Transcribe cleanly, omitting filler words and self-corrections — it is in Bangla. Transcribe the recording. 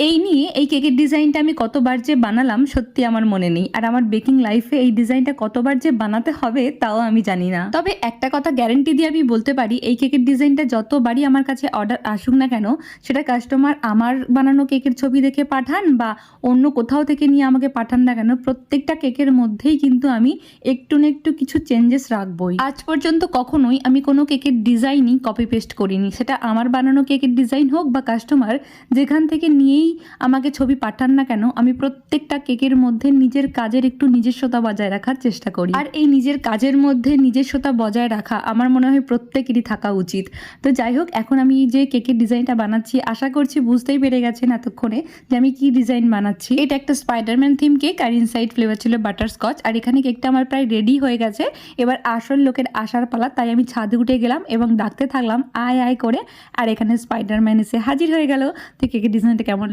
এই নিয়ে এই কেকের ডিজাইনটা আমি কতবার যে বানালাম সত্যি আমার মনে নেই, আর আমার বেকিং লাইফে এই ডিজাইনটা কতবার যে বানাতে হবে তাও আমি জানি না। তবে একটা কথা গ্যারান্টি দিয়ে আমি বলতে পারি, এই কেকের ডিজাইনটা যতবারই আমার কাছে অর্ডার আসুক না কেন, সেটা কাস্টমার আমার বানানো কেকের ছবি দেখে পাঠান বা অন্য কোথাও থেকে নিয়ে আমাকে পাঠান না কেন, প্রত্যেকটা কেকের মধ্যেই কিন্তু আমি একটু না একটু কিছু চেঞ্জেস রাখবই। আজ পর্যন্ত কখনোই আমি কোনো কেকের ডিজাইনই কপি পেস্ট করিনি, সেটা আমার বানানো কেকের ডিজাইন হোক বা কাস্টমার যেখান থেকে নিয়েই আমাকে ছবি পাঠান না কেন, আমি প্রত্যেকটা কেকের মধ্যে নিজের কাজের একটু নিজস্বতা বজায় রাখার চেষ্টা করি। আর এই নিজের কাজের মধ্যে নিজস্বতা বজায় রাখা আমার মনে হয় প্রত্যেকেরই থাকা উচিত। তো যাই হোক, এখন আমি যে কেকের ডিজাইনটা বানাচ্ছি, আশা করছি বুঝতেই পেরে গেছেন এতক্ষণে যে আমি কি ডিজাইন বানাচ্ছি। এটা একটা স্পাইডারম্যান থিম কেক, আর ইনসাইড ফ্লেভার ছিল বাটারস্কচ। আর এখানে কেকটা আমার প্রায় রেডি হয়ে গেছে, এবার আসল লোকের আসার পালা, তাই আমি ছাদে উঠে গেলাম এবং ডাকতে থাকলাম আয় আয় করে। আর এখানে স্পাইডারম্যান এসে হাজির হয়ে গেল। তো কেকের ডিজাইনটা কেমন